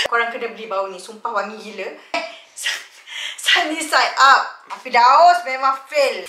Korang kena beli bau ni, sumpah wangi gila. Sunny side up. Tapi Daus memang fail.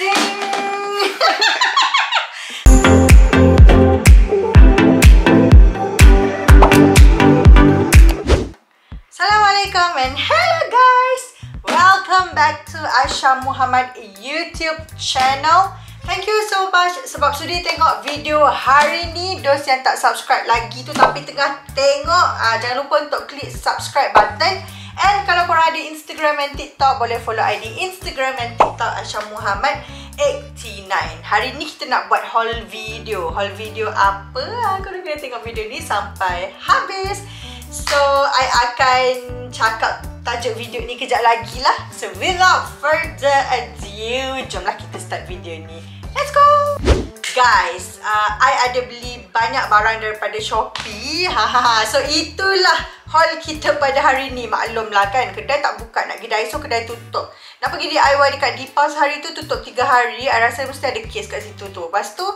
Assalamualaikum and hello guys. Welcome back to Aisyah Muhammad YouTube channel. Thank you so much sebab sudi tengok video hari ni. Dos yang tak subscribe lagi tu tapi tengah tengok, jangan lupa untuk klik subscribe button. And kalau korang ada Instagram and TikTok, boleh follow ID Instagram and TikTok Aisyah Muhammad 89. Hari ni kita nak buat haul video. Haul video apa? Korang kena tengok video ni sampai habis. So, I akan cakap tajuk video ni kejap lagi lah. So, without further ado, jomlah kita start video ni. Let's go! Guys, I ada beli banyak barang daripada Shopee. So, itulah haul kita pada hari ni. Maklumlah kan, kedai tak buka. Nak pergi Daiso, kedai tutup. Nak pergi DIY dekat Deepals hari tu, tutup 3 hari. I rasa mesti ada kes kat situ tu. Lepas tu,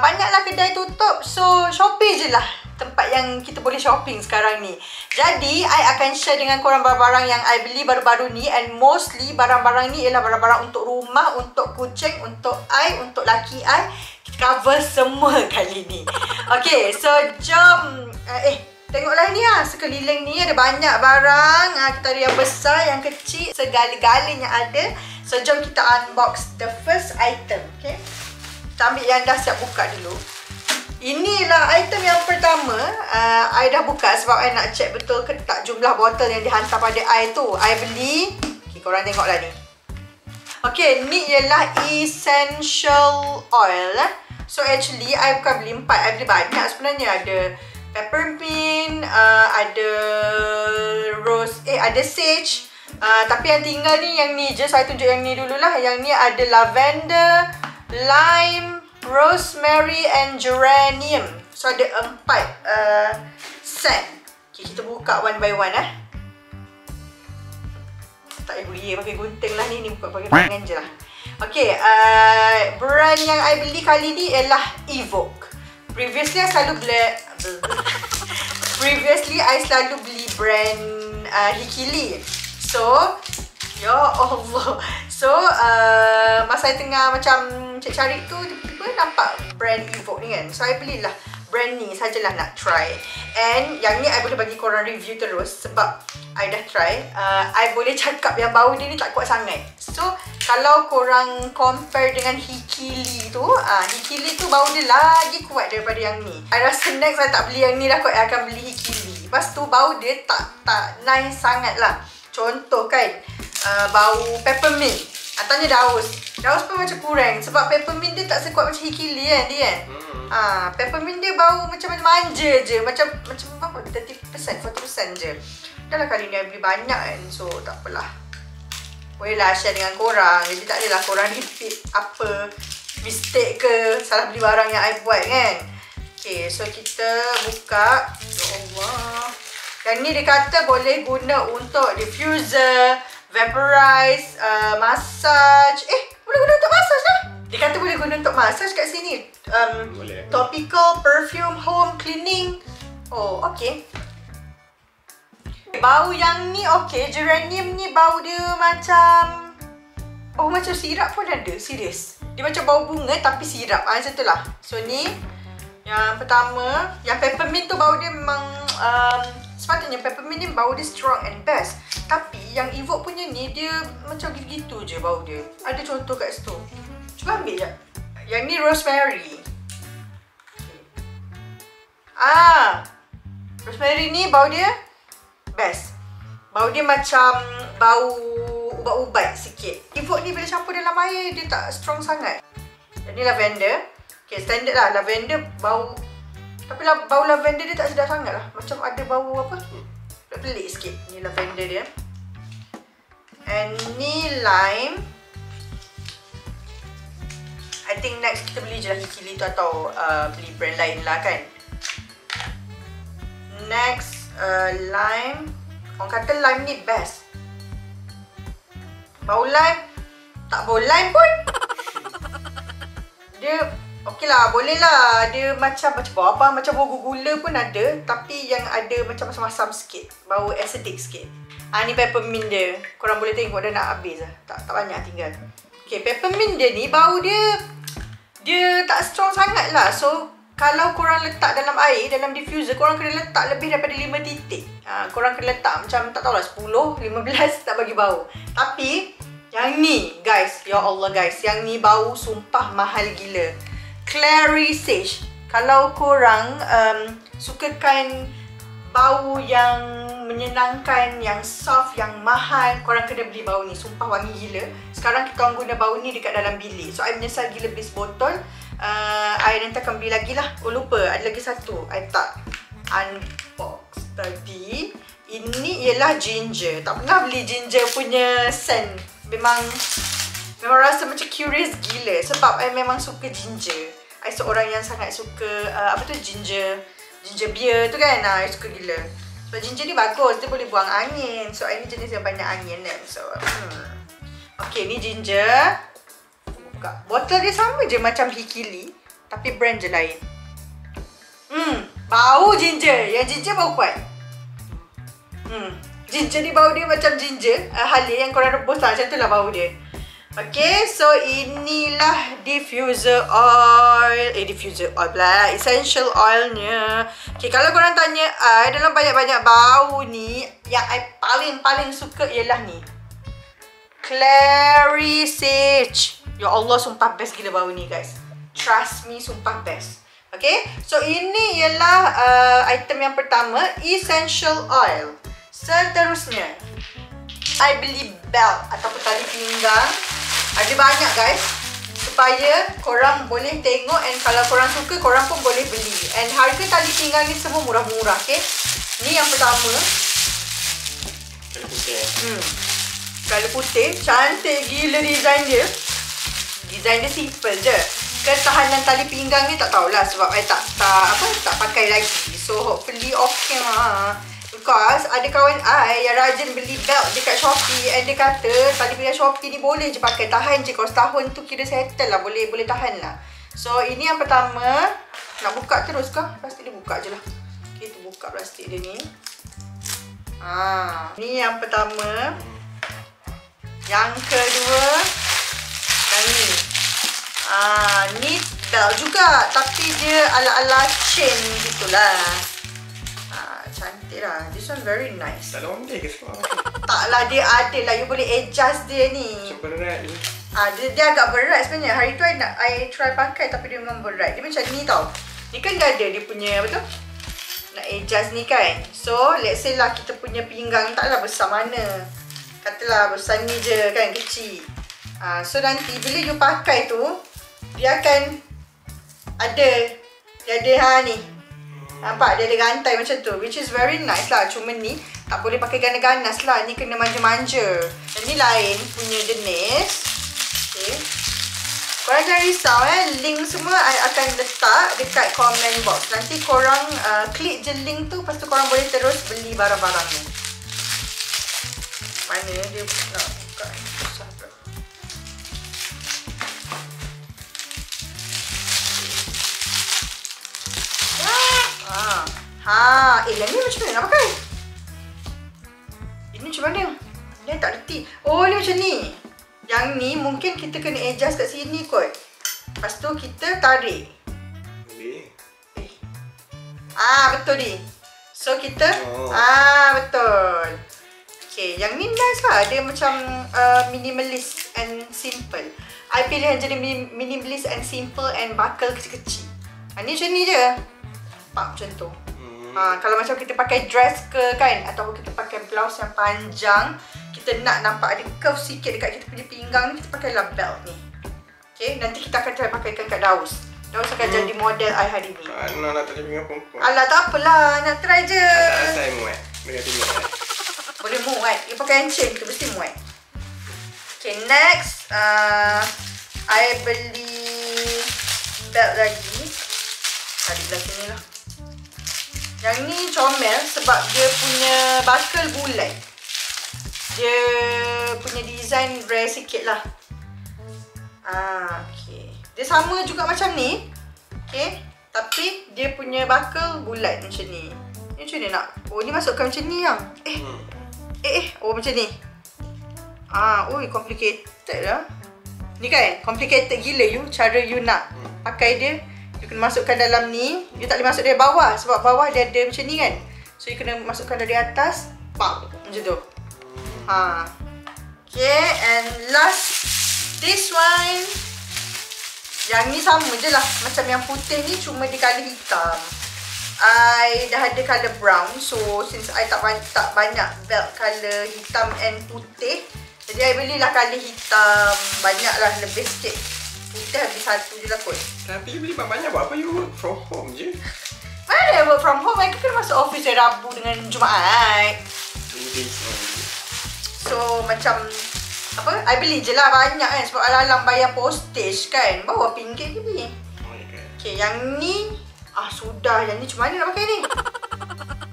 banyaklah kedai tutup. So, Shopee je lah tempat yang kita boleh shopping sekarang ni. Jadi, I akan share dengan korang barang-barang yang I beli baru-baru ni. And mostly, barang-barang ni ialah barang-barang untuk rumah, untuk kucing, untuk I, untuk laki I. Kita cover semua kali ni. Okay, so jom. Tengoklah ni lah, sekeliling ni ada banyak barang. Kita ada yang besar, yang kecil, segala-galanya ada. So, jom kita unbox the first item. Okay, kita ambil yang dah siap buka dulu. Inilah item yang pertama. I dah buka sebab I nak check betul ke tak jumlah botol yang dihantar pada I tu. I beli. Okay, korang tengoklah ni. Okay, ni ialah essential oil. So, actually, I bukan beli 4. I beli banyak sebenarnya. Ada peppermint, ada rose, ada sage. Tapi yang tinggal ni, yang ni je. Saya tunjuk yang ni dululah. Yang ni ada lavender, lime, rosemary and geranium. So ada 4 set. Okay, kita buka one by one Tak payah pakai gunting lah ni buka pakai tangan je lah. Okay, brand yang I beli kali ni ialah Evoke. Previously I selalu beli brand Hikili. So, ya Allah. So, masa I tengah macam cari tu, tiba-tiba nampak brand Evoke ni kan. So, I belilah brand ni sajalah nak try. And yang ni I boleh bagi korang review terus sebab I dah try. I boleh cakap yang bau dia ni tak kuat sangat. So, kalau korang compare dengan Hikili tu, Hikili tu bau dia lagi kuat daripada yang ni. I rasa next I tak beli yang ni dah kot, I akan beli Hikili. Lepas tu bau dia tak nice sangat lah. Contoh kan, bau peppermint. Tanya Daus pun macam kurang sebab peppermint dia tak sekuat macam Hikili kan dia kan. Peppermint dia bau macam manja je. Macam apa, 30%, 40% je. Dah lah kali ni I beli banyak kan. So tak apalah, bolehlah share dengan korang. Jadi tak adalah korang repeat apa mistake ke salah beli barang yang I buat kan. Okay, so kita buka. Ya Allah, yang ni dia kata boleh guna untuk diffuser, vaporize, massage. Boleh guna untuk massage lah. Dia kata boleh guna untuk massage kat sini. Topical, perfume, home cleaning. Oh, okay. Bau yang ni okay. Geranium ni bau dia macam macam sirap pun ada. Serius, dia macam bau bunga tapi sirap. Macam tu lah. So ni yang pertama. Yang peppermint tu bau dia memang sepatutnya peppermint ni bau dia strong and best. Tapi yang Evoke punya ni dia macam gitu-gitu je bau dia. Ada contoh kat situ. Cuba ambil je. Yang ni rosemary. Rosemary ni bau dia best. Bau dia macam bau ubat-ubat sikit. Evoke ni bila campur dalam air dia tak strong sangat. Yang ni lavender. Okay, standard lah lavender bau. Tapi bau lavender dia tak sedap sangat lah. Macam ada bau apa, pelik sikit. Ni lavender dia. And ni lime. I think next kita beli je lah Hikili tu atau beli brand lain lah kan. Next, lime. Orang kata lime ni best. Bau lime, tak bau lime pun. Dia okey lah, boleh lah. Dia macam bau apa, macam bau gula pun ada. Tapi yang ada macam masam-masam sikit. Bau acidic sikit. Ni peppermint dia. Korang boleh tengok dah nak habis lah. Tak banyak tinggal. Okay, peppermint dia ni, bau dia tak strong sangat lah. So, kalau korang letak dalam air, dalam diffuser, korang kena letak lebih daripada 5 titik. Korang kena letak macam, tak tahulah, 10, 15 tak bagi bau. Tapi, yang ni, guys. Ya Allah, guys. Yang ni bau sumpah mahal gila. Clary Sage. Kalau korang sukakan bau yang menyenangkan, yang soft, yang mahal, korang kena beli bau ni. Sumpah wangi gila. Sekarang kita orang guna bau ni dekat dalam bilik. So, I menyesal gila beli sebotol. I nanti akan beli lagi lah. Oh, lupa. Ada lagi satu. I tak unbox tadi. Ini ialah ginger. Tak pernah beli ginger punya scent. Memang rasa macam curious gila. Sebab I memang suka ginger. I seorang yang sangat suka ginger beer tu kan. I suka gila. Sebab ginger ni bagus, dia boleh buang angin. So I ni jenis yang banyak angin kan. So okay, ni ginger. Buka. Botol dia sama je macam Hikili, tapi brand je lain. Bau ginger. Yang ginger bau kuat. Ginger ni bau dia macam ginger halia yang korang rebus lah. Macam tu lah bau dia. Okay, so inilah diffuser oil. Diffuser oil pula. Essential oilnya. Okay, kalau korang tanya I, dalam banyak-banyak bau ni, yang I paling suka ialah ni. Clary Sage. Ya Allah, sumpah best gila bau ni, guys. Trust me, sumpah best. Okay, so ini ialah item yang pertama, essential oil. Seterusnya, I beli belt ataupun tali pinggang. Ada banyak, guys, supaya korang boleh tengok, and kalau korang suka, korang pun boleh beli. And harga tali pinggang ni semua murah-murah, okay. Ni yang pertama. Kala putih. Kala putih, cantik gila design dia. Design dia simple je. Ketahanan tali pinggang ni tak tahulah sebab I tak pakai lagi. So hopefully okay lah. Because ada kawan I yang rajin beli belt dekat Shopee, and dia kata tali pinggang Shopee ni boleh je pakai, tahan je. Kalau setahun tu kira settle lah, boleh tahan lah. So ini yang pertama. Nak buka terus kah? Plastik dia buka je lah. Okay, tu buka plastik dia ni. Ni yang pertama. Yang kedua, yang ni. Ni belt juga, tapi dia ala-ala chain gitulah. Cantik lah. This one very nice. Tak londek ke sebab? Taklah, dia ada lah. You boleh adjust dia ni. Macam berat je. Dia agak berat sebenarnya. Hari tu I try pakai, tapi dia memang berat. Dia macam ni tau. Ni kan dah ada dia punya, apa tu? Nak adjust ni kan. So, let's say lah kita punya pinggang taklah besar mana. Katalah besar ni je kan, kecil. So, nanti bila you pakai tu, dia akan ada. Dia ada ni. Nampak? Dia ada rantai macam tu. Which is very nice lah. Cuma ni tak boleh pakai ganas-ganas lah. Ni kena manja-manja. Dan ni lain punya jenis. Okay. Korang jangan risau link semua I akan letak dekat comment box. Nanti korang klik je link tu. Lepas tu korang boleh terus beli barang-barang ni. Mana dia nak buka? Susah pula. Yang ni macam mana nak pakai? Ini macam mana? Dia tak reti. Oh, ni macam ni. Yang ni mungkin kita kena adjust kat sini kot. Lepas tu kita tarik. Boleh. Betul ni. So kita betul. Okay, yang ni nice lah. Dia macam minimalist and simple. I pilih yang jenis minimalist and simple and buckle kecil-kecil. Ni macam ni je. Nampak macam tu. Kalau macam kita pakai dress ke kan, ataupun kita pakai blouse yang panjang, kita nak nampak ada curve sikit dekat kita punya pinggang ni, kita pakailah belt ni. Okay, nanti kita akan try pakaikan kat Daus. Daus akan jadi model I hari ni. Mana nak tali pinggang perempuan? Alah, tak apalah, nak try je. Saya muat. Boleh tengok Boleh muat. You pakai yang chain tu mesti muat. Okay, next I beli belt lagi. Tarik belah sini lah. Yang ni comel sebab dia punya buckle bulat. Dia punya design rare sikit lah. Okay. Dia sama juga macam ni. Okay. Tapi dia punya bakal bulat macam ni. Ni macam ni nak? Oh, ni masukkan macam ni yang. Oh macam ni. Complicated lah. Ni kan, complicated gila you. Cara you nak pakai dia. You kena masukkan dalam ni. You tak boleh masuk dari bawah. Sebab bawah dia ada macam ni kan. So you kena masukkan dari atas. Pak, macam tu. Okay, and last, this one. Yang ni sama je lah. Macam yang putih ni cuma dia colour hitam. I dah ada colour brown. So since I tak banyak belt colour hitam and putih, jadi I belilah colour hitam. Banyak lah, lebih sikit. Putih habis satu je lah kot. Tapi you beli banyak buat apa? You work from home je. Mana work from home? I kena masuk office dari Rabu dengan Jumaat. 2 days only. So macam apa? I beli je lah banyak kan. Sebab alang-alang bayar postage kan. Bawa RM1 je beli. Okay, yang ni sudah. Yang ni macam mana nak pakai ni?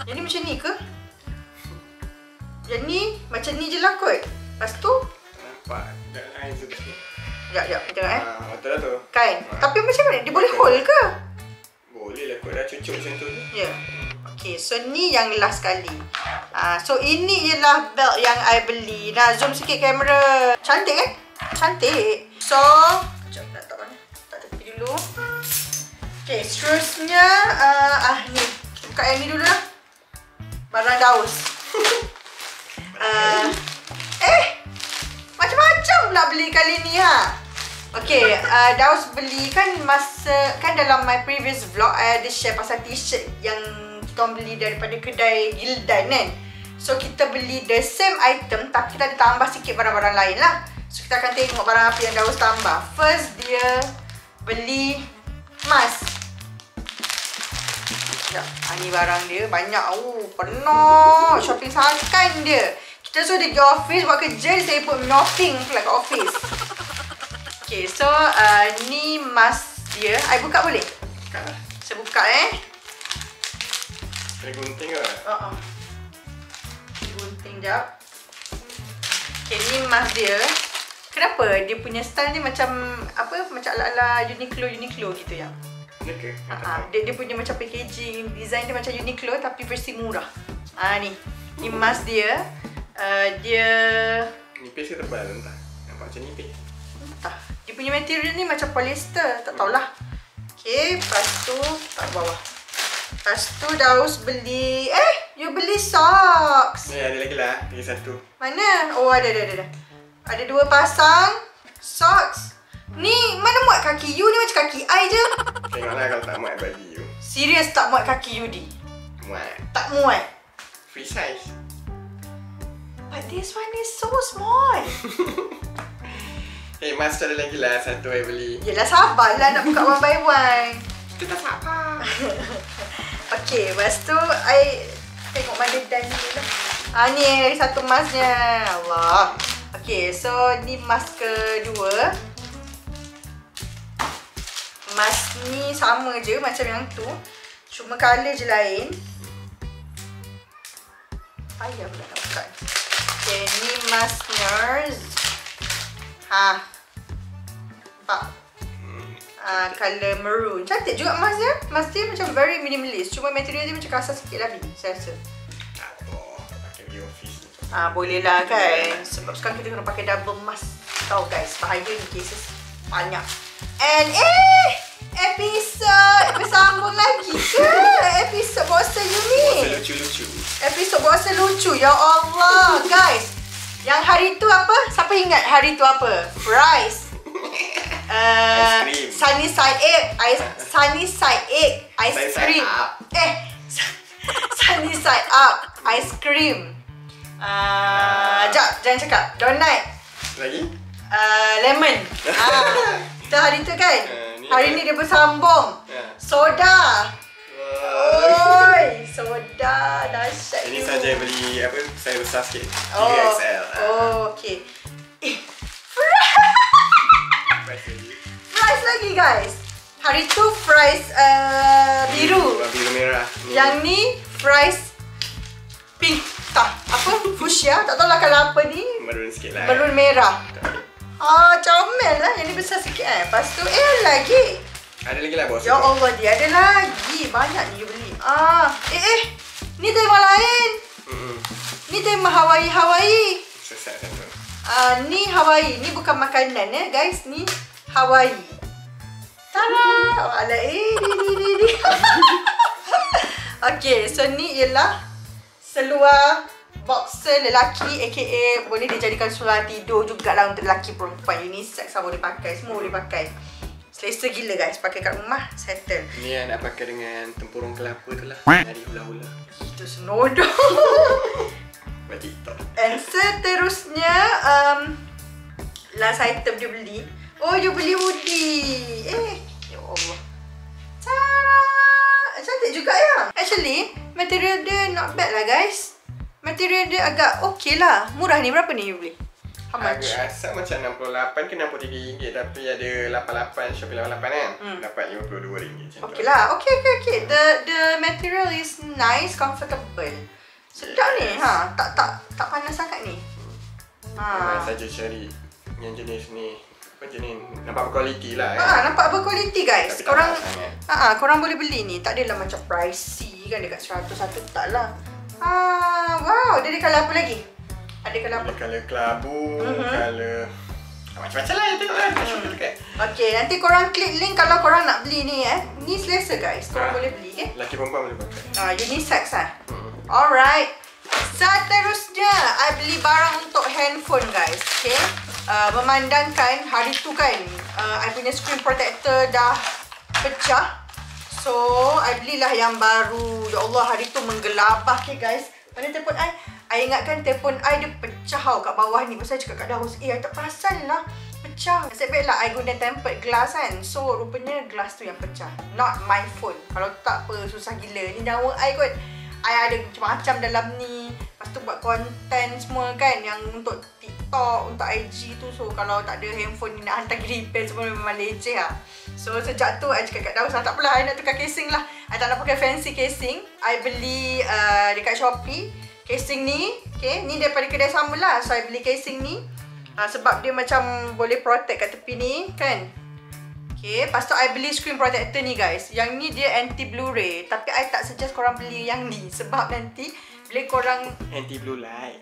Yang ni macam ni ke? Yang ni macam ni je lah kot. Lepas tu nampak dah lain tu. Sekejap, kita tengok betul lah tu. Kan? Tapi macam mana? Dia boleh hold ke? Boleh lah kot, dah cucuk macam tu. Ya. Okay, so ni yang last kali. So ini ialah belt yang I beli. Nah, zoom sikit kamera. Cantik kan? Cantik. So, sekejap, nak letak mana? Tak tepi dulu. Okay, seterusnya ni. Kita buka yang ni dulu lah. Barang daus. Macam-macam pula beli kali ni Okay, Daus beli kan dalam my previous vlog I ada share pasal t-shirt yang kita orang beli daripada kedai Gildan kan. So kita beli the same item tapi kita ada tambah sikit barang-barang lain lah. So kita akan tengok barang apa yang Daus tambah. First dia beli mask. Ni barang dia banyak. Penuh. Shopping sakan dia. Kita suruh dia pergi office buat kerja, saya pun shopping pula kat office. Okay, so ni mask dia. I buka boleh? Buka lah. Saya buka Ada gunting ke? Gunting jap. Okay, ni mask dia. Kenapa? Dia punya style ni macam apa? Macam ala-ala Uniqlo gitu ya. Okay. Dia punya macam packaging, design dia macam Uniqlo tapi versi murah. Ni mask dia. Dia nipis ke tebal entah. Nampak macam nipis. Entah. Dia punya material ni macam polyester, tak tahulah. Okay, lepas tu tak bawah. Lepas tu Daus beli you beli socks. Ni ada lagi lah, lagi satu. Mana? Oh, ada. Ada 2 pasang socks. Ni mana muat kaki you ni macam kaki I je. Tengoklah kalau tak muat bagi you. Serius tak muat kaki you di? Muat. Tak muat. Free size. But this one is so small. Mask ada lagi lah, satu I beli. Yelah, sabarlah nak buka one by one. Kita tak sabar. Okay, lepas tu I tengok mana dan dulu lah. Ni lagi satu masknya. Allah. Okay, so ni mask kedua. Mask ni sama je macam yang tu. Cuma colour je lain. Payah pula nak buka. Okay, ni masknya. Nampak? Colour maroon. Cantik juga mask dia. Mask dia macam very minimalist. Cuma material dia macam kasar sikit lah, saya rasa. Tak apa, pakai di office ni. Boleh lah kan. Sebab sekarang kita kena pakai double mask. Tahu guys, bahaya ni cases banyak. And episode bersambung lagi ke? Episode bosan you ni. Bosan lucu-lucu. Episode bosan lucu. Ya Allah guys. Yang hari tu apa? Siapa ingat hari tu apa? Fries. Sunny side egg. Sunny side egg. Ice cream. Sunny side up. Ice cream. Jangan cakap. Donut. Lagi? Lemon. Kita hari tu kan? Hari ni dia bersambung. Soda. Oi, soda dahsyat. Ini saja beli apa? Saya besar sikit. 3XL. Okay. Fries lagi guys. Hari tu fries biru. Biru merah. Yang ni fries pink. Apa? Fuchsia. Tak tahu lah kalau apa ni. Maroon sikit lah. Maroon merah. Comel lah. Yang ni besar sikit Lepas tu lagi. Ada lagi lah bos. Ya Allah, dia ada lagi. Banyak ni you beli. Ni tema lain. Ni tema Hawaii. Sesat tu. Ni Hawaii. Ni bukan makanan ya guys. Ni Hawaii. Tada! Alah ni. Okay, so ni ialah seluar boxer lelaki aka boleh dijadikan seluar tidur jugalah untuk lelaki perempuan. Unisex lah boleh pakai. Semua boleh pakai. Selesa gila guys. Pakai kat rumah, settle. Ni yang nak pakai dengan tempurung kelapa tu lah. Nari hula-hula. Itu senodong. Buat TikTok. And seterusnya last item dia beli. Oh, you beli hoodie. Ya Allah. Cara. Cantik juga ya. Actually, material dia not bad lah guys. Material dia agak okay lah. Murah ni. Berapa ni you beli? How much? Harga asal macam 68 ke 63 ringgit. Tapi ada 88, Shopee 88 kan. Dapat 52 ringgit macam tu. Okay lah. Okay. The material is nice, comfortable. Sedap ni. Tak panas sangat ni. Memang saja cari yang jenis ni. Apa jenis? Nampak berkualiti lah kan. Nampak berkualiti guys. Tapi Korang boleh beli ni. Tak adalah macam pricey kan dekat 100 tak lah. Wow, dia ada colour apa lagi? Ada colour apa? Ada colour kelabu, colour macam-macam lah yang tengok lah. Okay, nanti korang klik link kalau korang nak beli ni Ni selesa guys. Korang boleh beli kan? Lelaki perempuan boleh pakai. Unisex lah. Alright. Seterusnya, I beli barang untuk handphone guys. Okay. Memandangkan hari tu kan I punya screen protector dah pecah. So, I belilah yang baru. Ya Allah, hari tu menggelabah. Okay guys. Mana telefon I? I ingatkan telefon I dia pecah kat bawah ni. Pasal I cakap kat Daus, I tak perasan lah pecah. Nasib baik lah I guna tempered glass kan. So, rupanya glass tu yang pecah. Not my phone. Kalau tak apa, susah gila. Ni nyawa I kot. I ada macam-macam dalam ni. Lepas tu buat konten semua kan. Yang untuk TikTok, untuk IG tu. So, kalau tak ada handphone ni nak hantar pergi repair semua memang leceh lah. So, sejak tu I cakap kat Daus, tak apalah, I nak tukar casing lah. I tak nak pakai fancy casing. I beli dekat Shopee. Casing ni, okay, ni daripada kedai sama lah. So, I beli casing ni. Sebab dia macam boleh protect kat tepi ni kan. Okay, lepas tu I beli screen protector ni guys. Yang ni dia anti Blu-ray. Tapi I tak suggest korang beli yang ni. Sebab nanti bila korang anti blue light.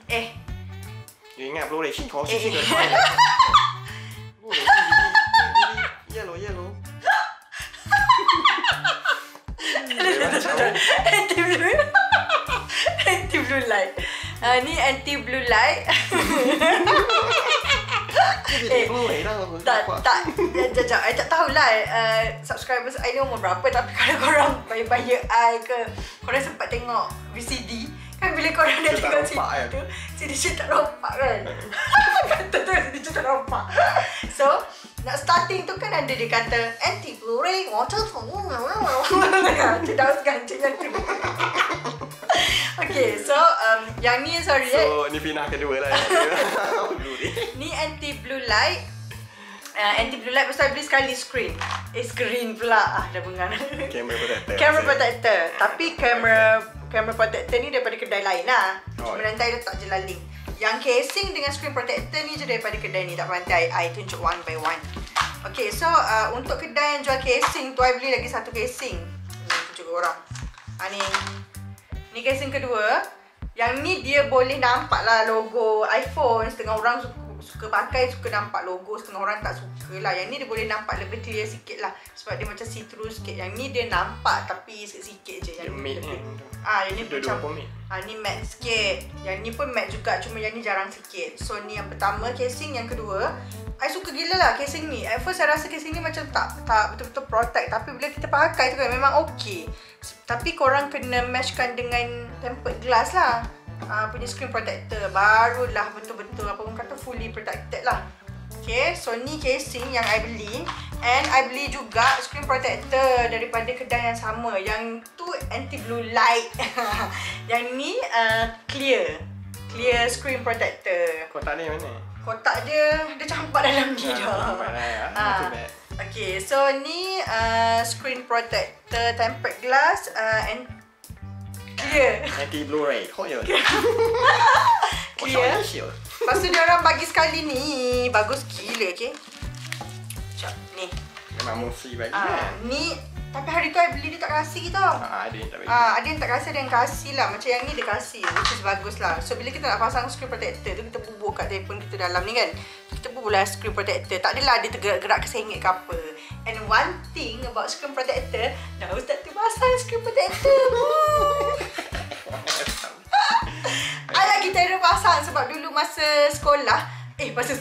You ingat Blu-ray sih kau sih. Yellow. Anti blue. Anti blue light. Ni anti blue light. Sekejap, I tak tahulah subscribers I ni umur berapa. Tapi kalau korang bayar I ke, korang sempat tengok VCD kan, bila korang dah tengok CD tu tak rompak kan. Kata tu CD tu tak rompak. So, nak starting tu kan ada dia kata anti Blu-ray water tidak usah gancing yang tu. Okay, so yang ni sorry So, ni pinah kedua lah. Ni anti blue light. Anti blue light pasal beli sekali screen. Screen pula. Dah bengang. Camera protector. Tapi camera protector ni daripada kedai lain lah. Cuma nanti I letak je lah link. Yang casing dengan screen protector ni je daripada kedai ni. Tak pandai I tunjuk one by one. Okay, so untuk kedai yang jual casing tu, I beli lagi satu casing. Ni tunjuk orang. Ni casing kedua. Yang ni dia boleh nampak lah logo iPhone. Setengah orang suka pakai, suka nampak logo. Setengah orang tak suka lah. Yang ni dia boleh nampak lebih clear sikit lah. Sebab dia macam see-through sikit. Yang ni dia nampak tapi sikit-sikit je. Yang ni lebih yang ni macam ni matte sikit. Yang ni pun matte juga. Cuma yang ni jarang sikit. So ni yang pertama casing. Yang kedua, I suka gila lah casing ni. At first saya rasa casing ni macam tak betul-betul protect. Tapi bila kita pakai tu kan memang okay. Tapi korang kena matchkan dengan tempered glass lah. Punya screen protector. Barulah betul-betul apa orang kata fully protected lah. Okay, so ni casing yang I beli. And I beli juga screen protector daripada kedai yang sama. Yang tu anti blue light. Yang ni clear screen protector. Kotak ni mana? Kotak dia campak dalam ni dah. Okay, so ni screen protector tempered glass and clear. Anti Blu-ray. Kau ya. Clear. Lepas tu dia orang bagi sekali ni. Bagus gila, okay. Sekejap, ni. Memang mesti bagi kan. Ni tapi hari tu I beli dia tak kasih tau. Ada yang tak bagi. Ada yang tak kasih, ada yang kasih lah. Macam yang ni dia kasih, which is bagus lah. So bila kita nak pasang screen protector tu, kita bubuh kat telefon kita dalam ni kan. Kita bubuh lah screen protector. Tak adalah dia tergerak-gerak kesengit ke apa. And one thing about screen protector, dah start terpasang screen protector. I lagi terror pasang sebab dulu masa sekolah, masa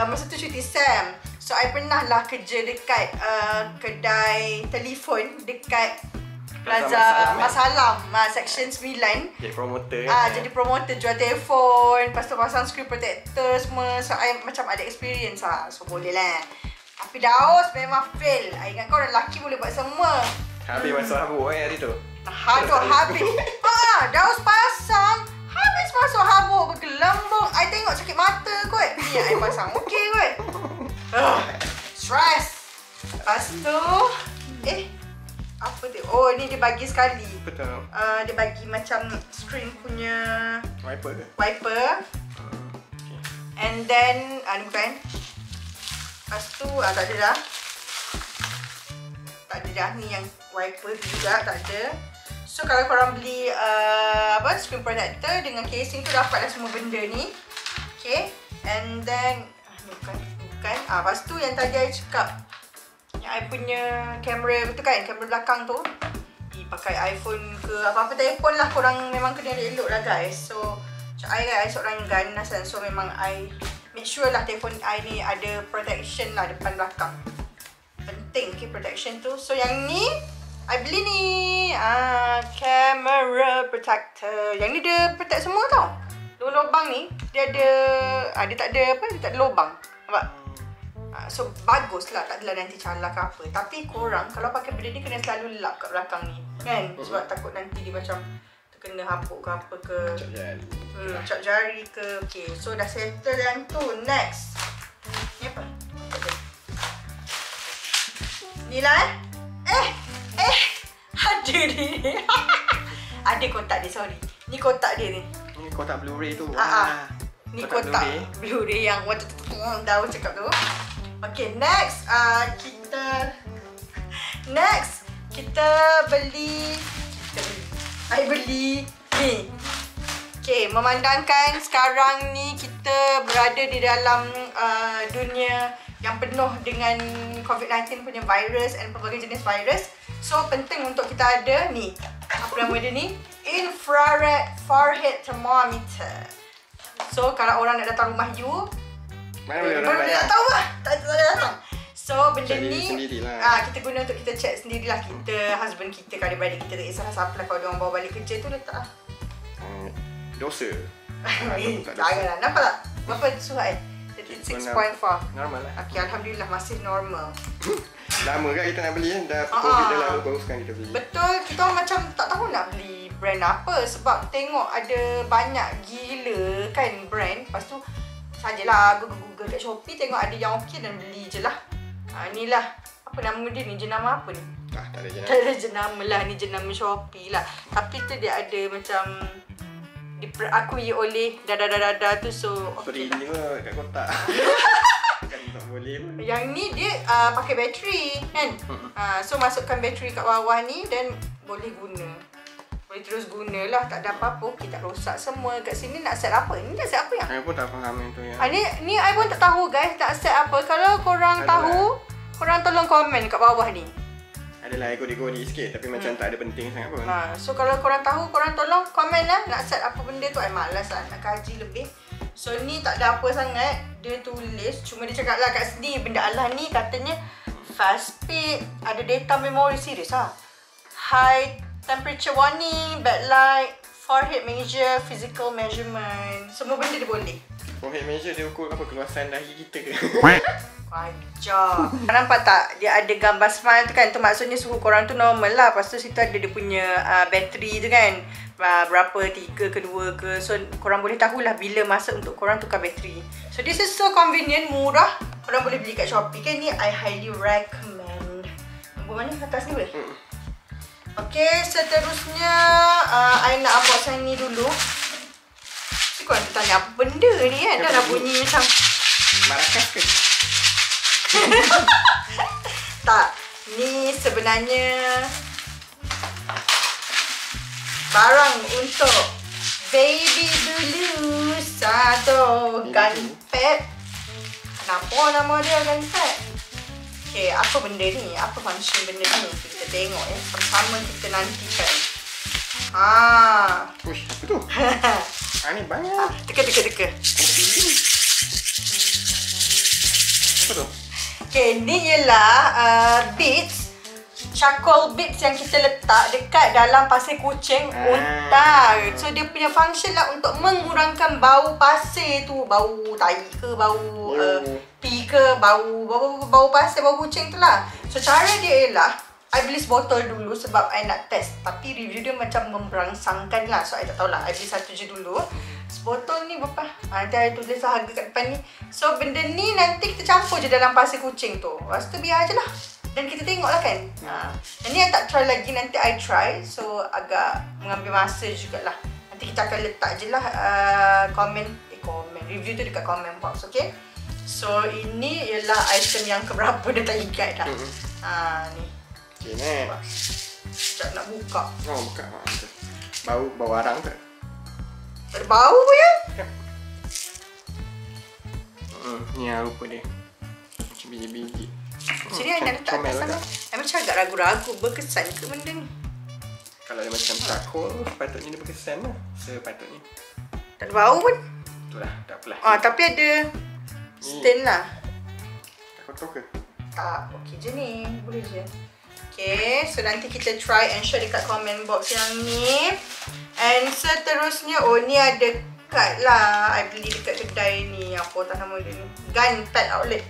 masa tu cuti SEM. So I pernah lah kerja dekat kedai telefon dekat Plaza Masalam, Section 9. Jadi promoter jadi promoter jual telefon, lepas tu pasang screen protector semua. So I macam ada experience lah. So boleh lah. Tapi Daus memang fail. I ingat kau orang lelaki boleh buat semua. Habis masuk habuk hari tu. Habis. Daus pasang, habis masuk habuk bergelembung. I tengok sakit mata kot. Ni I pasang okey kot. Stress. Lepas tu apa tu? Oh, ni dia bagi sekali. Betul. Dia bagi macam screen punya Wiper ke? Wiper. Okay. And then ni bukan. Lepas tu tak ada dah. Tak ada dah ni yang wiper tu juga tak ada. So kalau korang beli screen protector dengan casing tu, dapatlah semua benda ni. Okay. And then ni bukan. Lepas tu yang tadi I cakap, yang I punya kamera tu kan, kamera belakang tu, pakai iPhone ke apa-apa telefon lah, korang memang kena elok lah guys. So macam I seorang yang ganas kan. So memang I make sure lah telefon I ni ada protection lah depan belakang. Penting protection tu. So yang ni I beli ni camera protector. Yang ni dia protect semua tau. Lubang ni dia ada dia tak ada dia tak ada lubang. Nampak? So bagus lah, tak adalah nanti calar ke apa. Tapi korang kalau pakai benda ni kena selalu lap kat belakang ni kan. Sebab takut nanti dia macam terkena hapuk ke apa ke, cap jari ke. Okay, so dah settle yang tu. Next, ni apa? Ni lah ada ni. Ada kotak dia, sorry. Ni kotak dia ni. Ni kotak Blu-ray tu. Ni kotak Blu-ray yang dah cakap tu. Okay, next kita beli I beli ni. Okay, memandangkan sekarang ni kita berada di dalam dunia yang penuh dengan COVID-19 punya virus dan pelbagai jenis virus. So penting untuk kita ada ni, apa nama dia ni, infrared forehead thermometer. So kalau orang nak datang rumah you, mana boleh orang tak tahu lah, tak datang. So benda ni kita guna untuk kita check sendirilah. Kita, husband kita, adik-beradik kita, tak kisah siapa lah. Kalau dia orang bawa balik kerja tu, letak lah. Dosa. Janganlah, nampak tak? Berapa surat 36.4. Normal lah. Okay, Alhamdulillah masih normal. Lama kan kita nak beli kan? Dah COVID dah lama baru sekarang kita beli. Betul, kita orang macam tak tahu nak beli brand apa. Sebab tengok ada banyak gila kan brand. Lepas tu sajalah Google kat Shopee, tengok ada yang okey dan beli je lah. Inilah, apa nama dia ni? Jenama apa ni? Tak ada jenama. Tak ada jenama lah, ni jenama Shopee lah. Tapi tu dia ada macam diperakui oleh dada-dada tu. So okey lah. Beri kat kotak. Kan tak boleh pun. Yang ni dia pakai bateri kan. So masukkan bateri kat bawah ni dan boleh guna. Boleh terus gunalah, tak ada apa-apa. Okay, tak rosak semua. Kat sini nak set apa? Ni nak set apa yang? Saya pun tak faham yang tu yang. Ni I pun tak tahu guys, nak set apa. Kalau korang tahu, korang tolong komen kat bawah ni. Adalah ikut-ikut sikit tapi macam tak ada penting sangat pun. So kalau korang tahu, korang tolong komen lah nak set apa benda tu. I malas lah nak kaji lebih. So ni tak ada apa sangat. Dia tulis, cuma dia cakap lah kat sini benda Allah ni katanya fast speed, ada data memory, serius lah. High temperature warning, backlight, forehead measure, physical measurement. Semua benda dia boleh. Forehead measure dia ukur apa, keluasan dahi kita ke? Wajar. Nampak tak? Dia ada gambar smile tu kan. Tu maksudnya suhu korang tu normal lah. Lepas tu situ ada dia punya bateri tu kan. Berapa, 3 ke 2 ke. So korang boleh tahulah bila masa untuk korang tukar bateri. So this is so convenient, murah. Korang boleh beli kat Shopee kan. Ni I highly recommend. Nombor mana atas ni boleh? Okay, seterusnya I nak unboxing ni dulu. Si korang tanya apa benda ni kan. Dah lah bunyi macam Maracas ke? Tak, ni sebenarnya barang untuk baby dulu. Satu gun pad. Kenapa nama dia gun pad? Okay, apa benda ni? Apa function benda ni? Kita tengok ya. Pertama kita nantikan. Uish, apa tu? Ni banyak. Teka. Apa tu? Okay, ni ialah beads. Charcoal beads yang kita letak dekat dalam pasir kucing unta. So dia punya function lah untuk mengurangkan bau pasir tu, bau tai ke, bau pi ke, bau pasir, bau kucing tu lah. So cara dia ialah I beli sebotol dulu sebab I nak test. Tapi review dia macam memberangsangkan lah. So I tak tahulah, I beli satu je dulu. Sebotol ni berapa? Nanti I tulis harga kat depan ni. So benda ni nanti kita campur je dalam pasir kucing tu. Lepas tu biar je lah. Dan kita tengok lah kan. Yang ni I tak try lagi, nanti I try. So agak mengambil masa jugalah. Nanti kita akan letak je lah komen review tu dekat comment box, okay? So ini ialah item yang keberapa dia tak ingat dah. Ni. Okay, ni. Sekejap nak buka. Buka. Bau arang tak? Tak ada bau pun ya? Ni rupa dia. Macam biji-biji. Jadi I nak letak kat sana. I macam agak ragu-ragu berkesan ke benda ni. Kalau dia macam charcoal, sepatutnya dia berkesan lah. Sepatutnya. Tak ada bau pun. Itulah, tak apalah. Tapi ada stain lah. Tak kotor ke? Tak, okey je ni. Boleh je. Okay, so nanti kita try and share dekat comment box yang ni. And seterusnya, ni ada card lah. I beli dekat kedai ni. Apa tak nama dia ni? Gun Pad Outlet.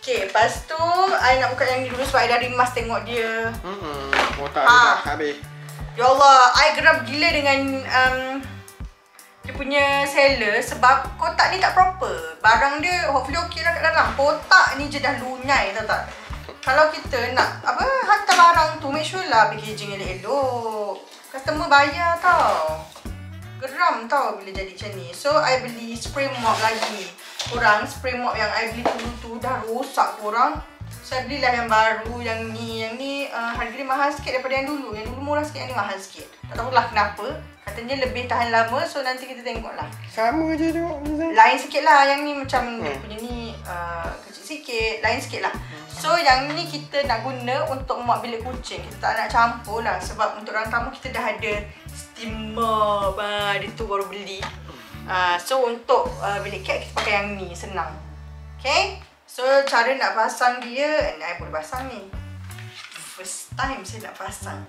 Okay, lepas tu I nak buka yang ni dulu sebab I dah rimas tengok dia. Otak dia dah habis. Ya Allah, I geram gila dengan dia punya seller sebab kotak ni tak proper. Barang dia hopefully okey lah kat dalam. Kotak ni je dah lunyai, tahu tak? Kalau kita nak hantar barang tu, make sure lah packaging elok-elok. Customer bayar tau. Geram tau bila jadi macam ni. So I beli spray mop lagi. Korang spray mop yang I beli dulu tu dah rosak korang. So I belilah yang baru. Yang ni harga dia mahal sikit daripada yang dulu. Yang dulu murah sikit, yang ni mahal sikit. Tak tahulah kenapa. Katanya lebih tahan lama. So nanti kita tengok lah. Sama je tengok design. Lain sikit lah. Yang ni macam dia punya ni kecil sikit. Lain sikit lah. So yang ni kita nak guna untuk mop bilik kucing. Kita tak nak campur lah. Sebab untuk orang tamu kita dah ada steamer. Dia tu baru beli. So untuk bilik cat kita pakai yang ni. Senang. Okay. So cara nak pasang dia, I boleh pasang ni. First time saya nak pasang.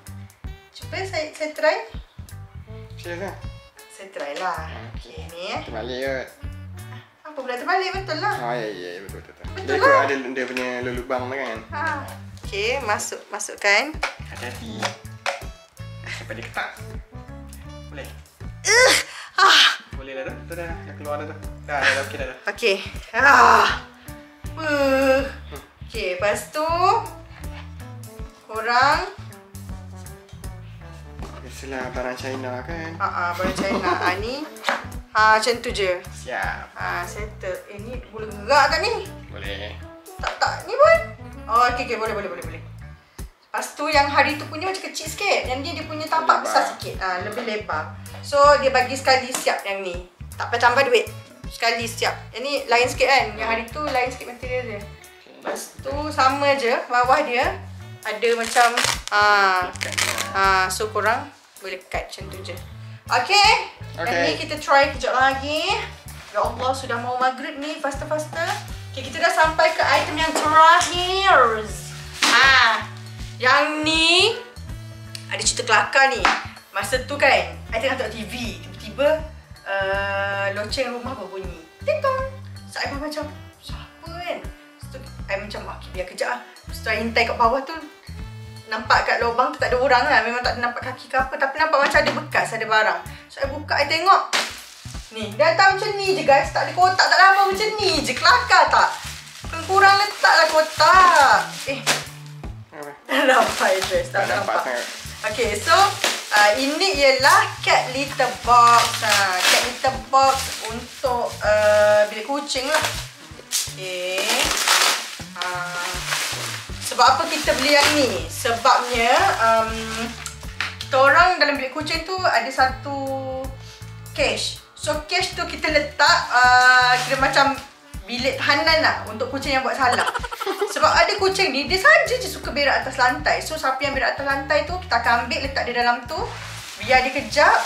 Cuba saya try. Serius lah? Saya try lah. Okay ni terbalik ke? Apa pula terbalik? Betul lah. Ya, betul. Betul Dia lah. ada dia punya lubang lah kan? Okay, masukkan. Hati-hati. Sampai dia ketak. Boleh? Boleh lah tu. Dah keluar dah tu. Dah okey dah. Okay. Okay, lepas tu korang biasalah barang China kan? barang China. Ni macam tu je. Siap. Settle. Ni boleh gerak tak ni? Boleh. Tak ni pun. Okay, boleh. Lepas tu yang hari tu punya macam kecil sikit. Yang ni dia punya tapak besar sikit. Lebih lebar. So dia bagi sekali siap yang ni. Tak payah tambah duit. Sekali siap. Yang ni lain sikit kan. Yang hari tu lain sikit material dia. Lepas tu sama je. Bawah dia ada macam so korang boleh cut macam tu je. Okay. Yang ni kita try kejap lagi. Ya Allah, sudah mau maghrib ni. Faster. Okay, kita dah sampai ke item yang terakhir. Yang ni ada cerita kelakar ni. Masa tu kan I tengah tengok TV. Tiba-tiba loceng rumah berbunyi. Ting-tong. So I pun macam siapa kan? So I macam okay, biar kejap lah. So I hintai kat bawah tu. Nampak kat lubang tu tak ada orang lah. Memang tak nampak kaki ke apa. Tapi nampak macam ada bekas, ada barang. So I buka, I tengok. Ni, datang macam ni je guys. Tak ada kotak, tak lama macam ni je. Kelakar tak? Kurang letaklah kotak. Tak nampak address. Tak nampak. Okay, so ini ialah cat litter box. Cat litter box untuk bilik kucing lah. Okay. Sebab apa kita beli yang ni? Sebabnya kita orang dalam bilik kucing tu ada satu cache. So cache tu kita letak kira macam bilik tahanan lah untuk kucing yang buat salah. Sebab ada kucing ni, dia saja je suka berak atas lantai. So siapa yang berak atas lantai tu, kita akan ambil letak dia dalam tu, biar dia kejap.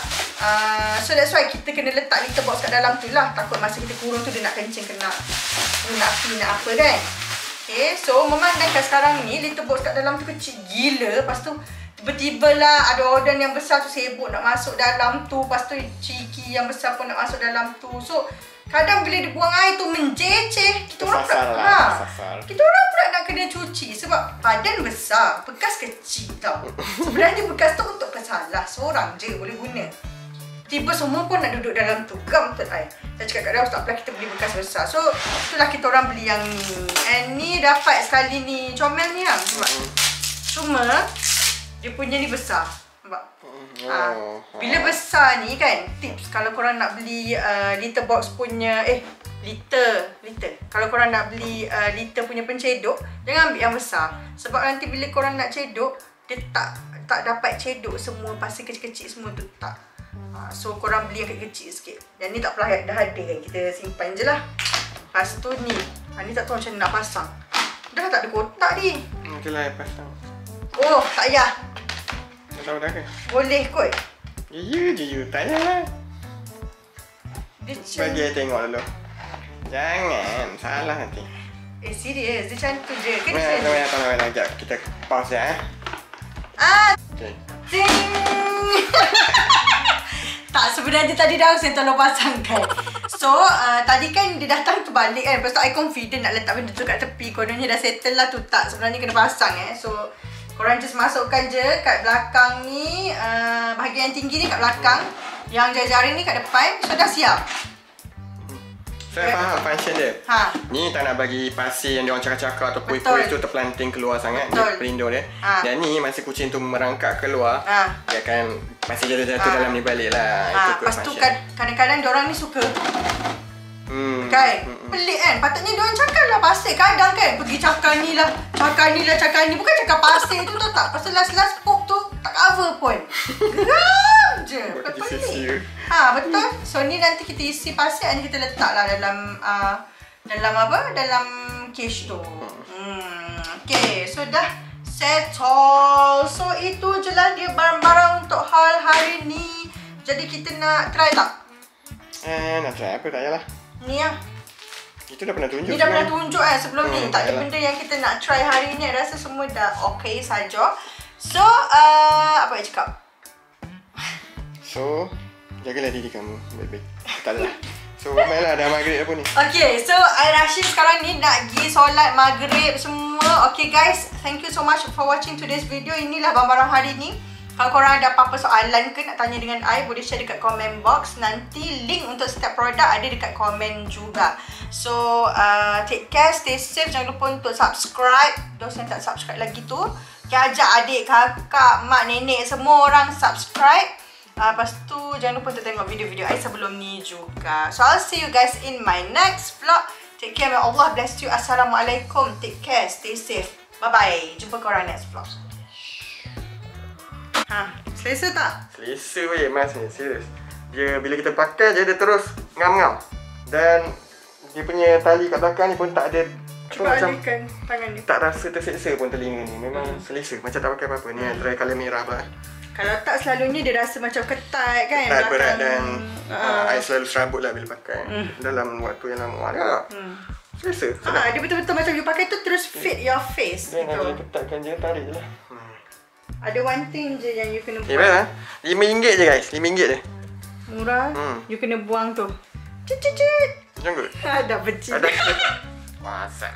So that's why kita kena letak litter box kat dalam tu lah. Takut masa kita kurung tu dia nak kencing, kena api, nak apa kan. Okay, so memandangkan sekarang ni litter box kat dalam tu kecil gila. Lepas tu tiba-tiba lah ada organ yang besar tu sibuk nak masuk dalam tu. Lepas tu ciki yang besar pun nak masuk dalam tu. So kadang bila dia buang air tu menjeceh, kita orang pula kita orang pula nak kena cuci. Sebab badan besar, bekas kecil tau. Sebenarnya bekas tu untuk pesalah, seorang je boleh guna. Tiba semua pun nak duduk dalam tu, gam betul air. Saya cakap kat dia, tak apalah kita beli bekas besar. So itulah kita orang beli yang ni. And ni dapat sekali ni, comel ni lah. Cuma dia punya ni besar. Nampak? Bila besar ni kan, tips kalau korang nak beli litter box punya liter. Kalau korang nak beli liter punya pencedok, jangan ambil yang besar. Sebab nanti bila korang nak cedok, dia tak dapat cedok semua pasir kecil-kecil semua tu tak. So korang beli yang kecil sikit. Yang ni tak apalah, dah ada kan, kita simpan je lah. Lepas tu ni, ni tak tahu macam nak pasang. Dah tak ada kotak ni. Okeylah, pasang. Oh, tak payah. Tak tahu dah ke? Boleh kot. Ya je you, tak payahlah. Bagi saya tengok dulu. Jangan, salah nanti. Serius, dia macam tu je. Kan dia macam tu. Sekejap, kita pause ya. Okay. Ting! Tak, sebenarnya tadi dah saya tolong pasangkan. So, tadi kan dia datang tu balik kan. Lepas tu I confident nak letak benda tu kat tepi. Kononnya dah settle lah tu, tak. Sebenarnya kena pasang So, korang just masukkan je kat belakang ni, bahagian tinggi ni kat belakang, yang jari-jari ni kat depan. So dah siap. Saya faham function dia. Ni tak nak bagi pasir yang diorang cakar-cakar atau puih-puih tu terpelanting keluar sangat. Dia pelindung dia. Dan ni masa kucing tu merangkak keluar, dia akan pasir jatuh-jatuh dalam ni balik lah. Lepas tu kadang-kadang diorang ni suka kan? Pelik kan? Patutnya diorang cakar lah pasir. Kadang kan pergi cakar ni lah, cakar ni. Bukan cakar pasir tu tau tak. Pasal last poke tu tak cover pun. Geram je. Pelik. Betul. So ni nanti kita isi pasir, ni kita letak lah dalam dalam cache tu. Okay, so dah settle. So itu je lah dia barang-barang untuk haul hari ni. Jadi kita nak try tak? Nak try apa, tak payahlah. Ni lah. Itu dah pernah tunjuk. Ni dah pernah tunjuk sebelum ni. Tak ada benda yang kita nak try hari ni. Rasa semua dah okay saja. So, apa nak cakap? So, jagalah diri kamu baik-baik. Tak adalah. So, baiklah dah maghrib apa ni. Okay, so I Rashid sekarang ni nak pergi solat maghrib semua. Okay guys, thank you so much for watching today's video. Inilah barang-barang hari ni. Kalau korang ada apa-apa soalan ke nak tanya dengan I, boleh share dekat comment box. Nanti link untuk setiap produk ada dekat komen juga. So, take care, stay safe. Jangan lupa untuk subscribe. Those yang tak subscribe lagi tu, ajak adik, kakak, mak, nenek, semua orang subscribe. Lepas tu, jangan lupa untuk tengok video-video I sebelum ni juga. So, I'll see you guys in my next vlog. Take care, may Allah bless you. Assalamualaikum. Take care, stay safe. Bye-bye. Jumpa korang next vlog. Selesa tak? Selesa weh mas ni, serius. Dia bila kita pakai je dia terus ngam-ngam. Dan dia punya tali kat belakang ni pun tak ada. Cuba alihkan tangan ni. Tak rasa terseksa pun telinga ni. Memang selesa, macam tak pakai apa-apa. Ni try colour merah pula. Kalau tak selalunya dia rasa macam ketat kan. Ketat, berat dan I selalu serabut lah bila pakai. Dalam waktu yang lama agak selesa. Dia betul-betul macam you pakai tu terus fit your face. Dia nak ketatkan je, tarik je lah. Ada one thing je yang you kena buang. Baiklah. RM5 je guys. RM5 je. Murah. You kena buang tu. Cut. Jangan. Dah benci. Wah, asal.